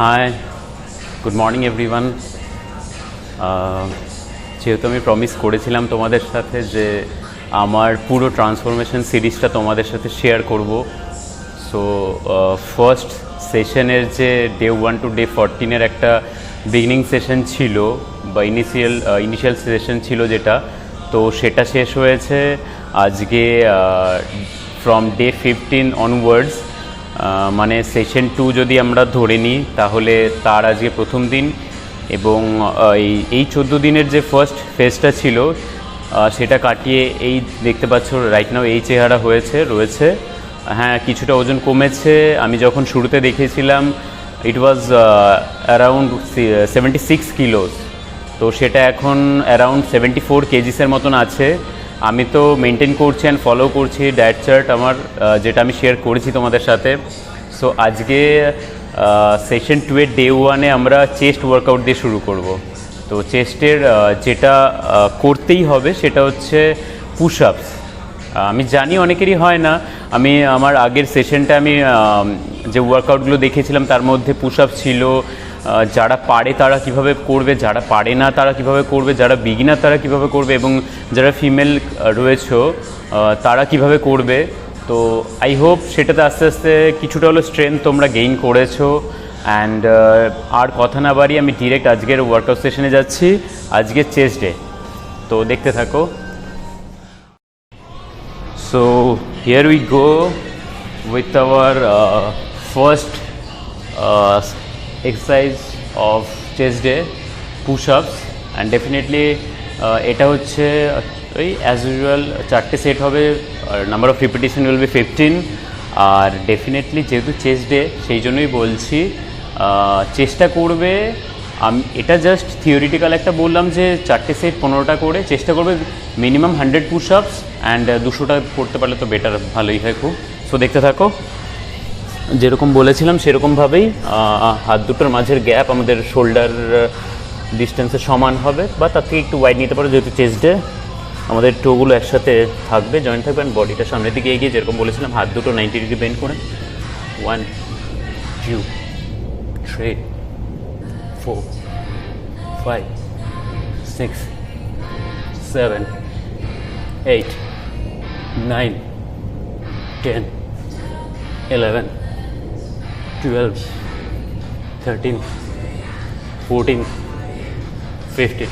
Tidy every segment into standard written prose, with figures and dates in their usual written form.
High, good morning everyone. যেহেতু আমি promise করেছিলাম তোমাদের সাথে যে আমার পুরো ট্রান্সফরমেশন সিরিজটা তোমাদের সাথে শেয়ার করব, সো ফার্স্ট সেশনের যে ডে 1 টু ডে 14 একটা বিগিনিং সেশন ছিল বা ইনিশিয়াল সেশন ছিল যেটা, তো সেটা শেষ হয়েছে আজকে ফ্রম ডে 15 অনওয়ার্ডস। মানে সেশন 2 যদি আমরা ধরে নিই তাহলে তার আজকে প্রথম দিন, এবং এই 14 দিনের যে ফার্স্ট ফেজটা ছিল সেটা কাটিয়ে এই দেখতে পাচ্ছ রাইট নাও এই চেহারা রয়েছে। হ্যাঁ, কিছুটা ওজন কমেছে। আমি যখন শুরুতে দেখেছিলাম ইট ওয়াজ অ্যারাউন্ড 76 কিলোস, তো সেটা এখন অ্যারাউন্ড 74 কেজিসের মতন আছে। আমি তো মেনটেন করছি অ্যান্ড ফলো করছি ডায়েট চার্ট আমার, যেটা আমি শেয়ার করেছি তোমাদের সাথে। সো আজকে সেশন 2 এর ডে 1-এ আমরা চেস্ট ওয়ার্কআউট দিয়ে শুরু করব। তো চেস্টের যেটা করতেই হবে সেটা হচ্ছে পুশ আপস। আমি জানি অনেকেরই হয় না। আমি আমার আগের সেশনটা আমি যে ওয়ার্কআউটগুলো দেখেছিলাম তার মধ্যে পুশ আপস ছিল। যারা পারে তারা কিভাবে করবে, যারা পারে না তারা কিভাবে করবে, যারা বিগিনার তারা কিভাবে করবে, এবং যারা ফিমেল রয়েছে তারা কিভাবে করবে। তো আই হোপ সেটাতে আস্তে আস্তে কিছুটা হলো স্ট্রেংথ তোমরা গেইন করেছো। অ্যান্ড আর কথা না বাড়ি আমি ডিরেক্ট আজকের ওয়ার্কআউট সেশনে যাচ্ছি। আজকের চেস্ট ডে, তো দেখতে থাকো। So here we go with our first exercise of chest day, push-ups, and definitely এটা হচ্ছে ওই অ্যাজ ইউজুয়াল 4টে সেট হবে, number of repetition will be 15। আর ডেফিনেটলি যেহেতু চেস্ট ডে সেই জন্যই বলছি চেষ্টা করবে। আমি এটা জাস্ট থিওরিটিক্যাল একটা বললাম যে 4টে সেট 15টা করে চেষ্টা করবে, মিনিমাম 100 পুশ আপস, অ্যান্ড 200টা করতে পারলে তো বেটার, ভালোই হয় খুব। সো দেখতে থাকো। যেরকম বলেছিলাম সেরকমভাবেই হাত দুটোর মাঝের গ্যাপ আমাদের শোল্ডার ডিস্টেন্সের সমান হবে, বা তার থেকে একটু ওয়াইড নিতে পারো, যেহেতু চেস্ট ডে আমাদের টোগুলো একসাথে থাকবে, জয়েন্ট থাকবে, অ্যান্ড বডিটা সামনের দিকে এগিয়ে, যেরকম বলেছিলাম হাত দুটো 90 ডিগ্রি বেন্ড করে। 1 2 3 4 5 6 7 8 9 10 11 12 13 14 15.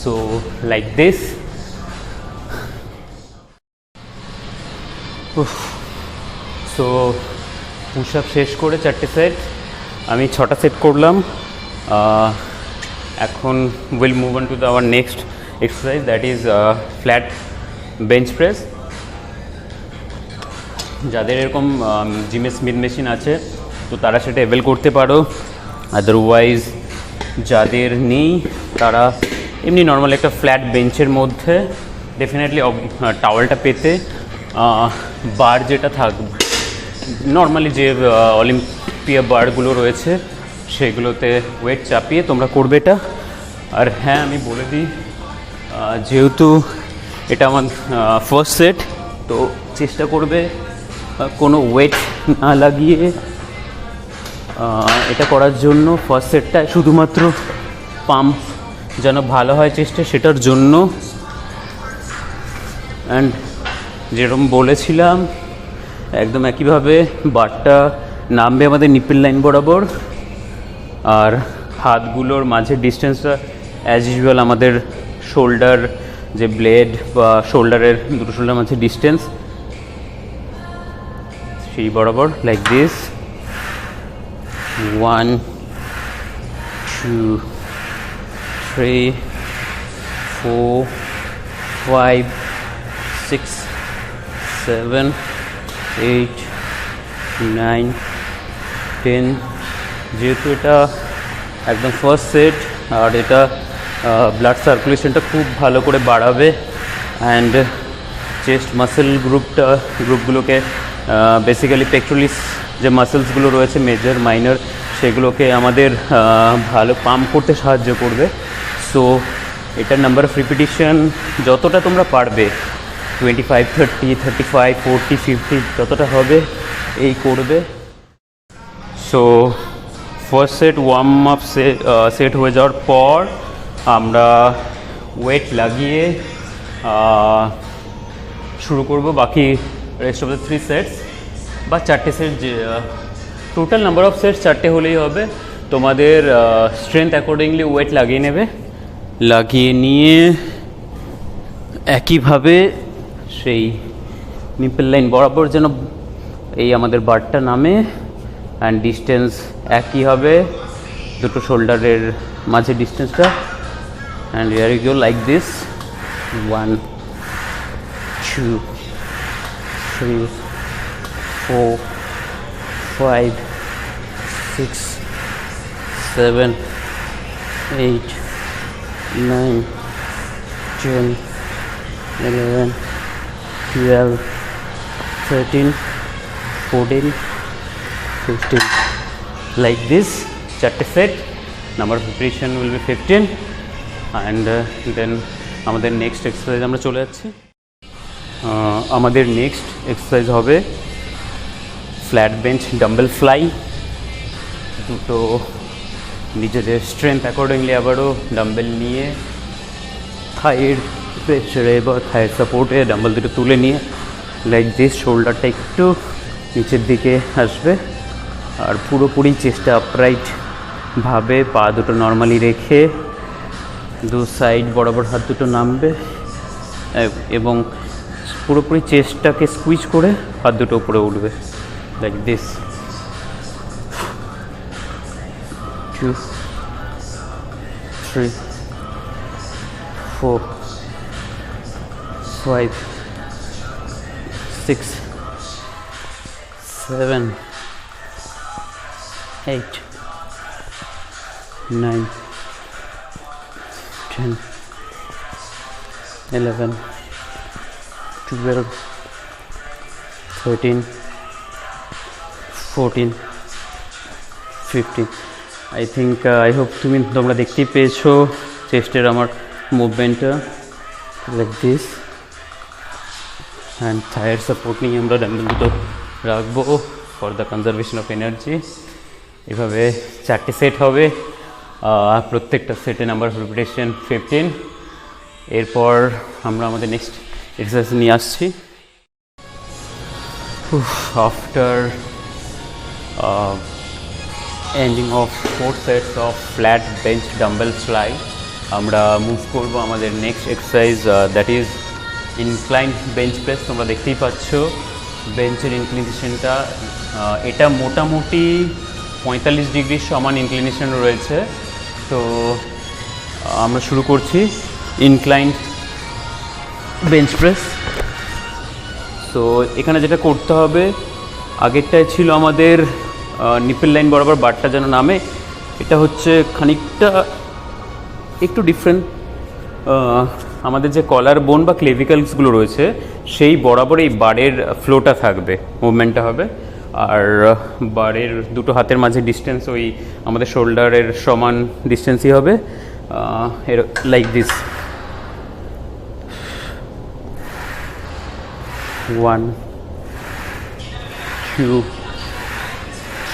So like this. So push up শেষ করে 4টে সেট, আমি 6টা সেট করলাম। এখন will move on to our next exercise, that is flat bench press. যাদের এরকম জিমে স্মিথ মেশিন আছে তো তারা সেটা অ্যাভেল করতে পারো, আদারওয়াইজ যাদের নেই তারা এমনি নর্মাল একটা ফ্ল্যাট বেঞ্চের মধ্যে ডেফিনেটলি টাওয়ালটা পেতে বার যেটা থাকবে নর্মালি যে অলিম্পিয়া বারগুলো রয়েছে সেগুলোতে ওয়েট চাপিয়ে তোমরা করবে এটা। আর হ্যাঁ, আমি বলে দিই যেহেতু এটা আমার ফার্স্ট সেট, তো চেষ্টা করবে কোনো ওয়েট না লাগিয়ে এটা করার জন্য। ফার্স্ট সেটটা শুধুমাত্র পাম্প যেন ভালো হয় চেস্টে, সেটার জন্য। অ্যান্ড যেরকম বলেছিলাম একদম একইভাবে বারটা নামবে আমাদের নিপেল লাইন বরাবর, আর হাতগুলোর মাঝে ডিস্টেন্সটা অ্যাজ ইউজুয়াল আমাদের শোল্ডার যে ব্লেড বা শোল্ডারের দুটো শোল্ডার মাঝে ডিস্টেন্স সেই বরাবর, লাইক দিস। 1 2 3 4 5 6 7 8 9 10। যেহেতু এটা একদম ফার্স্ট সেট আর এটা ব্লাড সার্কুলেশনটা খুব ভালো করে বাড়াবে, অ্যান্ড চেস্ট মাসেল গ্রুপগুলোকে বেসিক্যালি পেক্টোরালিস যে মাসেলসগুলো রয়েছে মেজর মাইনর সেগুলোকে আমাদের ভালো পাম্প করতে সাহায্য করবে। সো এটার নাম্বার অফ রিপিটিশন যতটা তোমরা পারবে 25 30 35 40 50 যতটা হবে এই করবে। So first set warm up set হয়ে যাওয়ার পর আমরা ওয়েট লাগিয়ে শুরু করব বাকি রেস্ট অফ দ্য 3 সেটস বা 4টে সেট, যে টোটাল নাম্বার অফ সেটস 4টে হলেই হবে। তোমাদের স্ট্রেংথ অ্যাকর্ডিংলি ওয়েট লাগিয়ে নেবে, লাগিয়ে নিয়ে একইভাবে সেই নিপল লাইন বরাবর যেন এই আমাদের বারটা নামে, অ্যান্ড ডিস্টেন্স একই হবে দুটো শোল্ডারের মাঝে ডিস্টেন্সটা। And here you go like this, 1 2 3 4 5 6 7 8 9 10 11 12 13 14 15 like this, 4টে set, number of repetition will be 15। And then আমাদের নেক্সট এক্সারসাইজ আমরা চলে যাচ্ছি। আমাদের নেক্সট এক্সারসাইজ হবে ফ্ল্যাট বেঞ্চ ডাম্বেল ফ্লাই। দুটো নিজেদের স্ট্রেংথ অ্যাকর্ডিংলি আবারও ডাম্বেল নিয়ে থাইয়ের প্রেসারে বা থাইয়ের সাপোর্টে ডাম্বেল দুটো তুলে নিয়ে লাইক দিস, শোল্ডারটা একটু নিচের দিকে আসবে আর পুরোপুরি চেস্টটা আপরাইট ভাবে পা দুটো নর্মালি রেখে দু সাইড বরাবর হাত দুটো নামবে এবং পুরোপুরি চেস্টটাকে স্কুইজ করে হাত দুটো উপরে উঠবে like this. 2 3 4 5 6 7 8 9 10 11 12 13 14 15। I think I hope তোমরা দেখতেই পেয়েছো চেস্টের আমার মুভমেন্টটা লাইক দিস। অ্যান্ড থাইয়ের সাপোর্ট নিয়ে আমরা ডাম্বেল দুটো রাখবো for the conservation of energy. এভাবে 4টে সেট হবে, প্রত্যেকটা সেটে নাম্বার অফ রিপিটিশন 15। এরপর আমরা আমাদের নেক্সট এক্সারসাইজ নিয়ে আসছি। After ending of 4 sets of flat bench dumbbell fly আমরা মুভ করব আমাদের next exercise, that is incline bench press. তোমরা দেখতেই পাচ্ছ বেঞ্চের ইনক্লিনেশনটা, এটা মোটামুটি 45 ডিগ্রির সমান ইনক্লিনেশন রয়েছে। তো আমরা শুরু করছি ইনক্লাইন বেঞ্চ প্রেস। তো এখানে যেটা করতে হবে, আগেরটায় ছিল আমাদের নিপল লাইন বরাবর বারটা যেন নামে, এটা হচ্ছে খানিকটা একটু ডিফারেন্ট। আমাদের যে কলার বোন বা ক্লেভিকলসগুলো রয়েছে সেই বরাবর এই বারের ফ্লোটা থাকবে, মুভমেন্টটা হবে। আর বারের দুটো হাতের মাঝে ডিস্টেন্স ওই আমাদের শোল্ডারের সমান ডিস্টেন্সই হবে, লাইক দিস। 1 2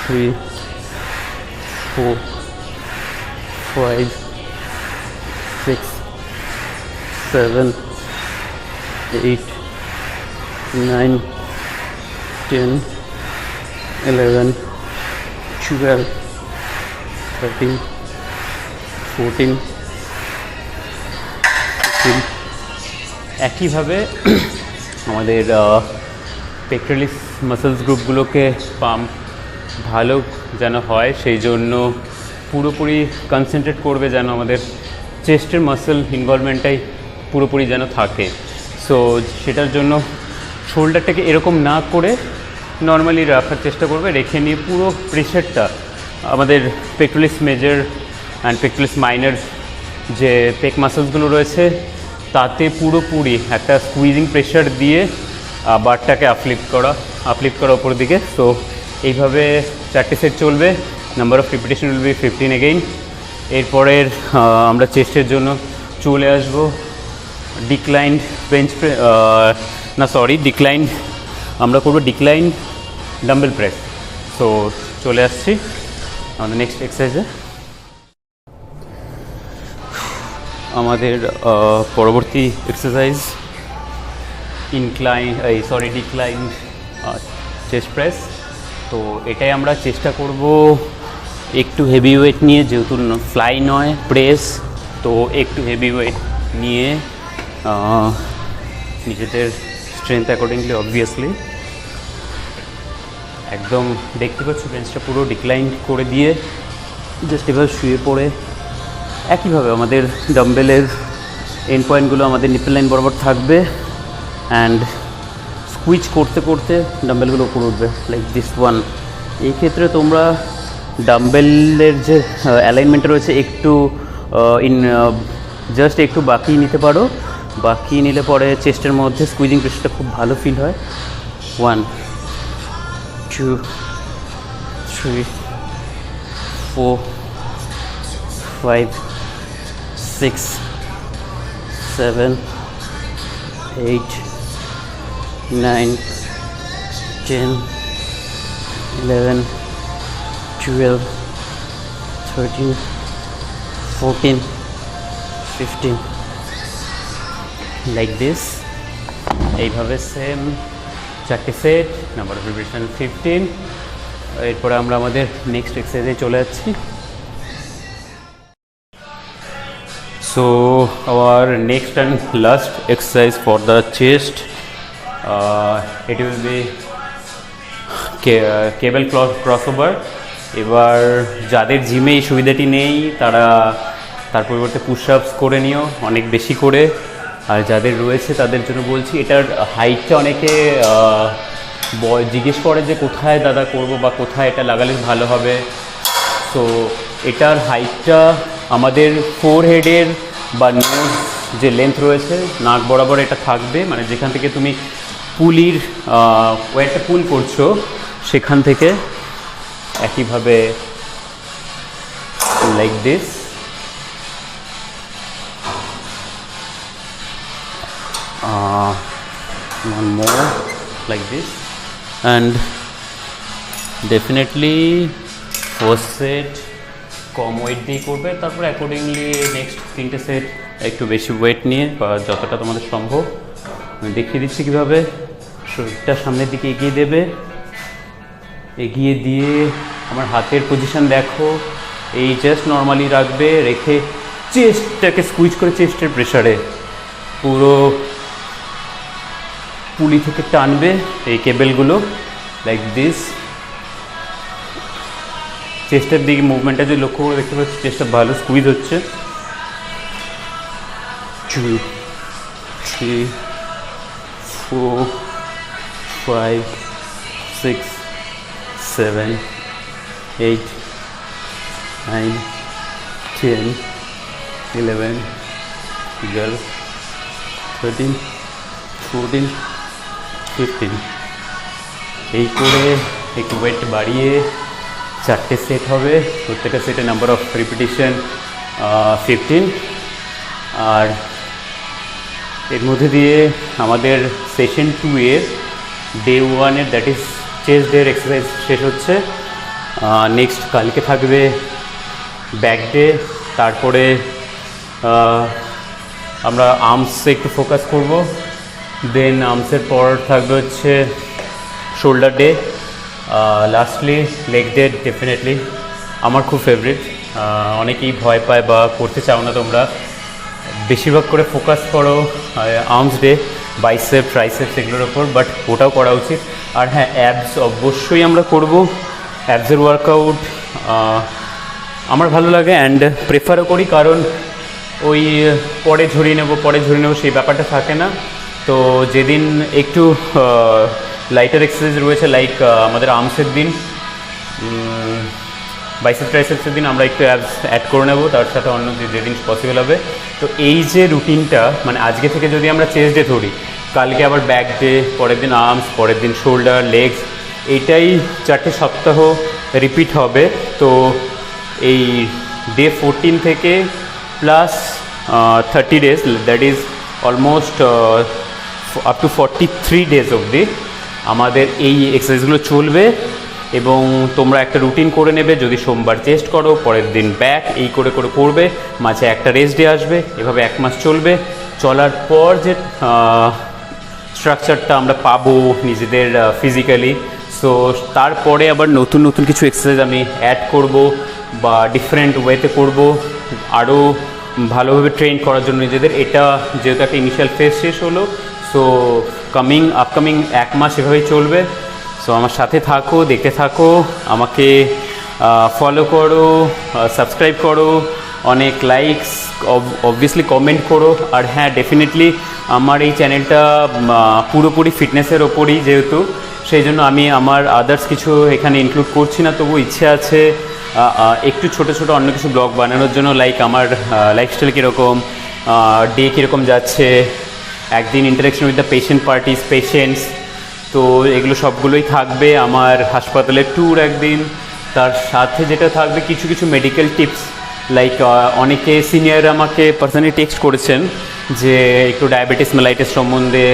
3 4 5 6 7 8 9 10 11 12 13 14 15। একইভাবে আমাদের পেক্টোরালিস মাসলস গ্রুপগুলোকে পাম্প ভালো যেন হয় সেই জন্য পুরোপুরি কনসেন্ট্রেট করবে যেন আমাদের চেস্টের মাসল ইনভলভমেন্টটাই পুরোপুরি যেন থাকে। সো সেটার জন্য শোল্ডারটাকে এরকম না করে নর্মালি রাখার চেষ্টা করবে, রেখে নিয়ে পুরো প্রেশারটা আমাদের pectoralis major and pectoralis minor যে পেক মাসলসগুলো রয়েছে তাতে পুরোপুরি একটা স্কুইজিং প্রেশার দিয়ে বারটাকে আপলিফ্ট করা ওপর দিকে। সো এইভাবে 4টে সেট চলবে, number of repetition will be 15 again. এরপরের আমরা চেস্টের জন্য চলে আসবো ডিক্লাইন্ড বেঞ্চ আমরা করবো ডিক্লাইন্ড ডাম্বেল প্রেস। সো চলে আসছি, আমাদের নেক্সট এক্সারসাইজে আমাদের পরবর্তী এক্সারসাইজ ডিক্লাইন চেস্ট প্রেস। তো এটাই আমরা চেষ্টা করব একটু হেভি ওয়েট নিয়ে, যেহেতু ফ্লাই নয় প্রেস, তো একটু হেভি ওয়েট নিয়ে নিজেদের স্ট্রেংথ অ্যাকর্ডিংলি অবভিয়াসলি একদম দেখতে পাচ্ছ বেঞ্চটা পুরো ডিক্লাইন করে দিয়ে জাস্ট এভাবে শুয়ে পড়ে একইভাবে আমাদের ডাম্বেলের এন্ড পয়েন্টগুলো আমাদের নিপল লাইন বরাবর থাকবে অ্যান্ড স্কুইচ করতে করতে ডাম্বেলগুলো উপরে উঠবে লাইক দিস ওয়ান। এই ক্ষেত্রে তোমরা ডাম্বেলের যে অ্যালাইনমেন্টটা রয়েছে একটু জাস্ট একটু বাকি নিতে পারো, বাকি নিলে পরে চেস্টের মধ্যে স্কুইজিং প্রেশারটা খুব ভালো ফিল হয়। 1 2 3 4 5 6 7 8 9 10 11 12 13 14 15 লাইক দিস। এইভাবে সেম 4টে সেট, নাম্বার অফ রিপিটিশন 15। এরপরে আমরা আমাদের নেক্সট এক্সারসাইজে চলে যাচ্ছি। So our next and last exercise for the chest, it will be cable crossover. এবার যাদের জিমে এই সুবিধাটি নেই তারা তার পরিবর্তে পুশ আপস করে নিও অনেক বেশি করে, আর যাদের রয়েছে তাদের জন্য বলছি এটার হাইটটা অনেকে জিজ্ঞেস করে যে কোথায় দাদা করব বা কোথায় এটা লাগালে ভালো হবে। সো এটার হাইটটা আমাদের ফোরহেডের বা নোজ যে লেন্থ রয়েছে নাক বরাবর এটা থাকবে, মানে যেখান থেকে তুমি পুলির ওয়েটটা পুল করছো সেখান থেকে একইভাবে like this. One more like this, and definitely first set কম ওয়েট দিয়ে করবে, তারপর অ্যাকর্ডিংলি নেক্সট 3টে সেট একটু বেশি ওয়েট নিয়ে বা যতটা তোমাদের সম্ভব। আমি দেখিয়ে দিচ্ছি কীভাবে। শরীরটা সামনের দিকে এগিয়ে দেবে, এগিয়ে দিয়ে আমার হাতের পজিশন দেখো, এই জাস্ট নর্মালি রাখবে, রেখে চেস্টটাকে স্কুইচ করে চেস্টের প্রেশারে পুরো পুলি থেকে টানবে এই কেবেলগুলো লাইক দিস। চেস্টের দিকে মুভমেন্টটা যদি লক্ষ্য করে দেখতে পাচ্ছি চেস্টটা ভালো স্কুইজ হচ্ছে। 2 3 4 5 6 7 8 9 10 11 12 13 14 15। এই করে একটু ওয়েট বাড়িয়ে 4টে সেট হবে, প্রত্যেকটা সেটে নাম্বার অফ রিপিটিশন 15। আর এর মধ্যে দিয়ে আমাদের সেশন 2 এর ডে 1 দ্যাট ইজ চেস্ট ডের এক্সারসাইজ শেষ হচ্ছে। নেক্সট কালকে থাকবে ব্যাক ডে, তারপরে আমরা আর্মসে একটু ফোকাস করব, দেন আর্মসের পর থাকবে হচ্ছে shoulder day, lastly leg day. Definitely আমার খুব ফেভারিট। অনেকেই ভয় পায় বা করতে চাও না তোমরা, বেশিরভাগ করে ফোকাস করো আর্মস ডে, বাইসেপ ট্রাইসেপস এগুলোর ওপর, বাট ওটাও করা উচিত। আর হ্যাঁ, অ্যাবস অবশ্যই আমরা করব। অ্যাবসের ওয়ার্কআউট আমার ভালো লাগে অ্যান্ড প্রেফারও করি, কারণ ওই পরে ঝরিয়ে নেবো সেই ব্যাপারটা থাকে না। তো যেদিন একটু লাইটার এক্সারসাইজ রয়েছে লাইক আমাদের আর্মসের দিন, বাইসেপ ট্রাইসেপসের দিন আমরা একটু অ্যাবস অ্যাড করে নেবো, তার সাথে অন্য যেদিন পসিবল হবে। তো এই যে রুটিনটা, মানে আজকে থেকে যদি আমরা চেস্ট ডে ধরি, কালকে আবার ব্যাক ডে, পরের দিন আর্মস, পরের দিন শোল্ডার, লেগস, এইটাই 4টে সপ্তাহ রিপিট হবে। তো এই ডে 14 থেকে plus 30 days, that is almost up to 43 days অবধি আমাদের এই এক্সারসাইজগুলো চলবে। এবং তোমরা একটা রুটিন করে নেবে, যদি সোমবার চেস্ট করো পরের দিন ব্যাক, এই করে করে করবে, মাঝে একটা রেস্ট ডে আসবে, এভাবে 1 মাস চলবে। চলার পর যে স্ট্রাকচারটা আমরা পাবো নিজেদের ফিজিক্যালি, সো তারপরে আবার নতুন নতুন কিছু এক্সারসাইজ আমি অ্যাড করব বা ডিফারেন্ট ওয়েতে করব, আরও ভালোভাবে ট্রেন করার জন্য নিজেদের। এটা যেহেতু একটা ইনিশিয়াল ফেজ শেষ হলো, সো আপকামিং 1 মাস এভাবেই চলবে। সো আমার সাথে থাকো, দেখতে থাকো, আমাকে ফলো করো, সাবস্ক্রাইব করো, অনেক লাইকস, অবভিয়াসলি কমেন্ট করো। আর হ্যাঁ, ডেফিনেটলি আমার এই চ্যানেলটা পুরোপুরি ফিটনেসের ওপরই, যেহেতু সেই জন্য আমি আমার আদার্স কিছু এখানে ইনক্লুড করছি না, তবু ইচ্ছে আছে একটু ছোটো ছোটো অন্য কিছু ব্লগ বানানোর জন্য, লাইক আমার লাইফস্টাইল কীরকম, ডে কীরকম যাচ্ছে, একদিন ইন্টারাকশন উইথ দ্য পেশেন্টস, তো এগুলো সবগুলোই থাকবে। আমার হাসপাতালের ট্যুর একদিন, তার সাথে যেটা থাকবে কিছু কিছু মেডিকেল টিপস, লাইক অনেকে সিনিয়র আমাকে পার্সোনালি টেক্সট করেছেন যে একটু ডায়াবেটিস মেলাইটিস সম্বন্ধে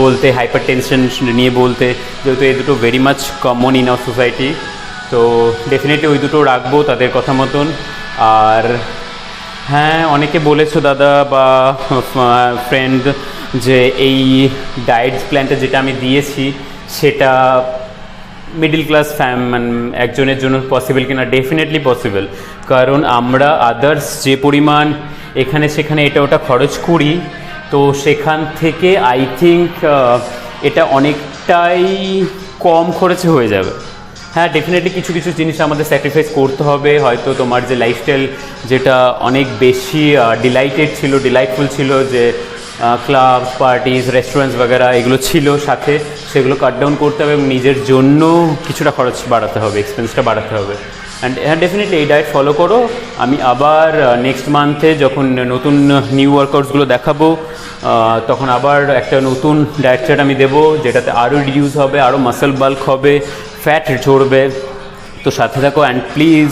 বলতে, হাইপার টেনশন নিয়ে বলতে, যেহেতু এই দুটো very much common in our society. তো ডেফিনেটলি ওই দুটো রাখবো তাদের কথা মতন। আর হ্যাঁ, অনেকে বলেছো দাদা বা ফ্রেন্ড যে এই ডায়েট প্ল্যানটা যেটা আমি দিয়েছি সেটা মিডল ক্লাস একজনের জন্য পসিবল কিনা। ডেফিনেটলি পসিবল, কারণ আমরা আদার্স যে পরিমাণ এখানে সেখানে এটা ওটা খরচ করি, তো সেখান থেকে আই থিঙ্ক এটা অনেকটাই কম খরচে হয়ে যাবে। হ্যাঁ, ডেফিনেটলি কিছু কিছু জিনিস আমাদের স্যাক্রিফাইস করতে হবে, হয়তো তোমার যে লাইফস্টাইল যেটা অনেক বেশি ডিলাইটফুল ছিল, যে ক্লাব পার্টিজ রেস্টুরেন্টস বগেরা এগুলো ছিল সাথে, সেগুলো কাট ডাউন করতে হবে এবং নিজের জন্য কিছুটা খরচ বাড়াতে হবে, এক্সপেন্সটা বাড়াতে হবে। অ্যান্ড হ্যাঁ, ডেফিনেটলি এই ডায়েট ফলো করো। আমি আবার নেক্সট মান্থে যখন নতুন নিউ ওয়ার্কআউটসগুলো দেখাবো, তখন আবার একটা নতুন ডায়েট চার্ট আমি দেবো, যেটাতে আরও রিডিউস হবে, আরও মাসেল বাল্ক হবে, ফ্যাট ঝরবে। তো সাথে থাকো অ্যান্ড প্লিজ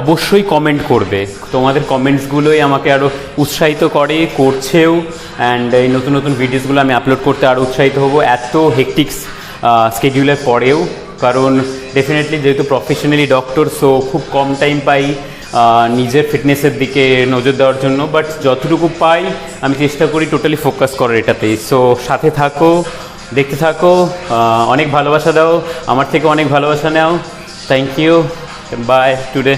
অবশ্যই কমেন্ট করবে, তোমাদের কমেন্টসগুলোই আমাকে আরও উৎসাহিত করছেও, অ্যান্ড এই নতুন নতুন ভিডিওসগুলো আমি আপলোড করতে আরও উৎসাহিত হব এত হেকটিক স্কেডিউলের পরেও। কারণ ডেফিনেটলি যেহেতু প্রফেশনালি ডক্টর, সো খুব কম টাইম পাই নিজের ফিটনেসের দিকে নজর দেওয়ার জন্য, বাট যতটুকু পাই আমি চেষ্টা করি টোটালি ফোকাস করার এটাতেই। সো সাথে থাকো, দেখতে থাকো, অনেক ভালোবাসা দাও, আমার থেকে অনেক ভালোবাসা নাও। Thank you, bye today.